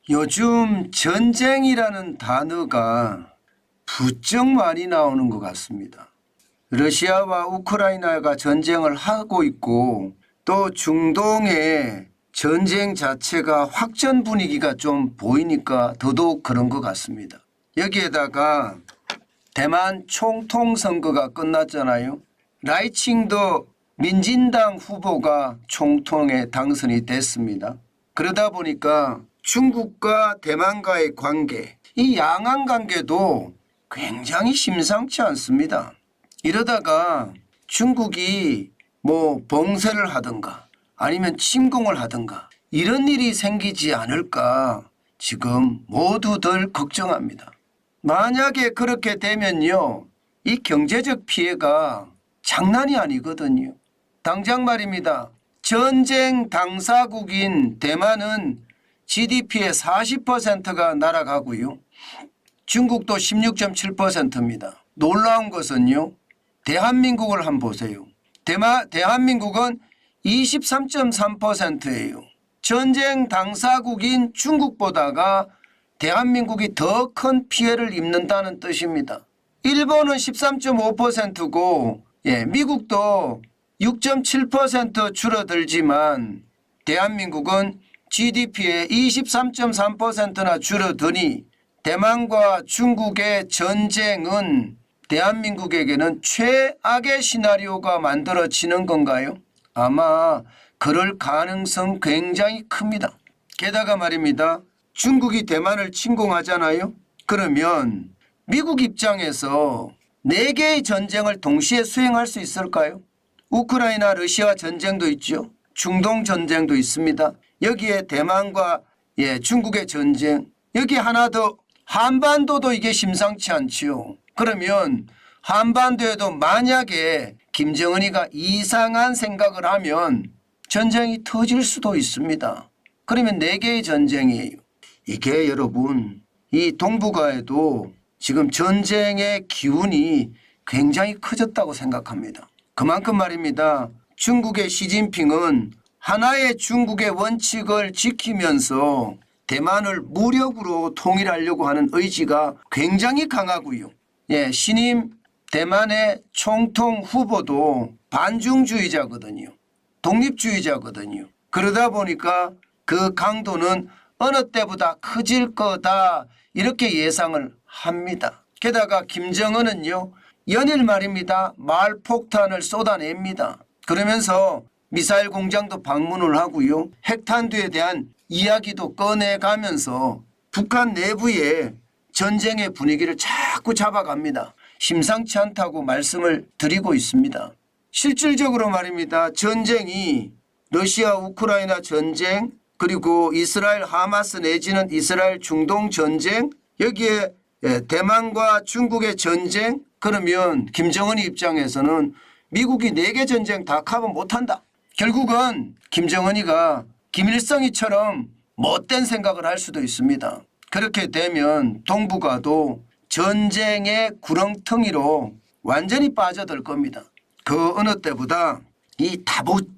요즘 전쟁이라는 단어가 부쩍 많이 나오는 것 같습니다. 러시아와 우크라이나가 전쟁을 하고 있고 또 중동의 전쟁 자체가 확전 분위기가 좀 보이니까 더더욱 그런 것 같습니다. 여기에다가 대만 총통 선거가 끝났잖아요. 라이칭더 민진당 후보가 총통에 당선이 됐습니다. 그러다 보니까 중국과 대만과의 관계, 이 양안 관계도 굉장히 심상치 않습니다. 이러다가 중국이 봉쇄를 하든가 아니면 침공을 하든가 이런 일이 생기지 않을까 지금 모두들 걱정합니다. 만약에 그렇게 되면요, 이 경제적 피해가 장난이 아니거든요. 당장 말입니다. 전쟁 당사국인 대만은 GDP의 40%가 날아가고요. 중국도 16.7%입니다. 놀라운 것은요, 대한민국을 한번 보세요. 대한민국은 23.3%예요. 전쟁 당사국인 중국보다가 대한민국이 더 큰 피해를 입는다는 뜻입니다. 일본은 13.5%고 미국도 6.7% 줄어들지만 대한민국은 GDP의 23.3%나 줄어드니 대만과 중국의 전쟁은 대한민국에게는 최악의 시나리오가 만들어지는 건가요? 아마 그럴 가능성 굉장히 큽니다. 게다가 말입니다. 중국이 대만을 침공하잖아요. 그러면 미국 입장에서 4개의 전쟁을 동시에 수행할 수 있을까요? 우크라이나 러시아 전쟁도 있죠. 중동 전쟁도 있습니다. 여기에 대만과 중국의 전쟁, 여기 하나 더 한반도도 이게 심상치 않지요. 그러면 한반도에도 만약에 김정은이가 이상한 생각을 하면 전쟁이 터질 수도 있습니다. 그러면 4개의 전쟁이에요. 이게 여러분, 이 동북아에도 지금 전쟁의 기운이 굉장히 커졌다고 생각합니다. 그만큼 말입니다. 중국의 시진핑은 하나의 중국의 원칙을 지키면서 대만을 무력으로 통일하려고 하는 의지가 굉장히 강하고요. 신임 대만의 총통 후보도 반중주의자거든요. 독립주의자거든요. 그러다 보니까 그 강도는 어느 때보다 커질 거다 이렇게 예상을 합니다. 게다가 김정은은요, 연일 말입니다. 말폭탄을 쏟아냅니다. 그러면서 미사일 공장도 방문을 하고요. 핵탄두에 대한 이야기도 꺼내가면서 북한 내부에 전쟁의 분위기를 자꾸 잡아갑니다. 심상치 않다고 말씀을 드리고 있습니다. 실질적으로 말입니다. 전쟁이 러시아 우크라이나 전쟁, 그리고 이스라엘 하마스 내지는 이스라엘 중동 전쟁, 여기에 대만과 중국의 전쟁, 그러면 김정은 입장에서는 미국이 4개 전쟁 다 커버 못한다. 결국은 김정은이가 김일성이처럼 못된 생각을 할 수도 있습니다. 그렇게 되면 동북아도 전쟁의 구렁텅이로 완전히 빠져들 겁니다. 그 어느 때보다 이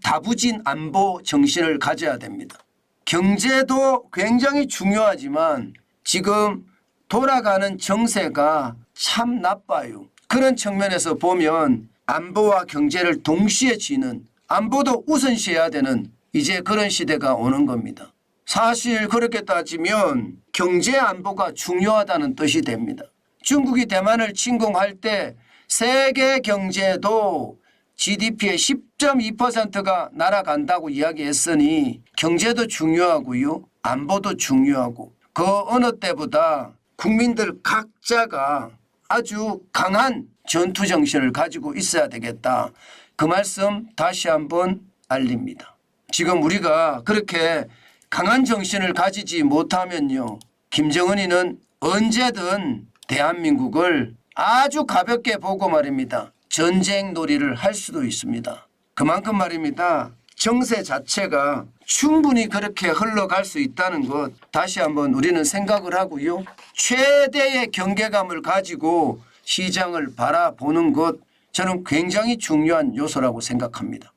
다부진 안보 정신을 가져야 됩니다. 경제도 굉장히 중요하지만 지금 돌아가는 정세가 참 나빠요. 그런 측면에서 보면 안보와 경제를 동시에 쥐는, 안보도 우선시해야 되는 이제 그런 시대가 오는 겁니다. 사실 그렇게 따지면 경제 안보가 중요하다는 뜻이 됩니다. 중국이 대만을 침공할 때 세계 경제도 GDP의 10.2%가 날아간다고 이야기했으니 경제도 중요하고요. 안보도 중요하고 그 어느 때보다 국민들 각자가 아주 강한 전투정신을 가지고 있어야 되겠다. 그 말씀 다시 한번 알립니다. 지금 우리가 그렇게 강한 정신을 가지지 못하면요, 김정은이는 언제든 대한민국을 아주 가볍게 보고 말입니다. 전쟁 놀이를 할 수도 있습니다. 그만큼 말입니다. 정세 자체가 충분히 그렇게 흘러갈 수 있다는 것 다시 한번 우리는 생각을 하고요. 최대의 경계감을 가지고 시장을 바라보는 것, 저는 굉장히 중요한 요소라고 생각합니다.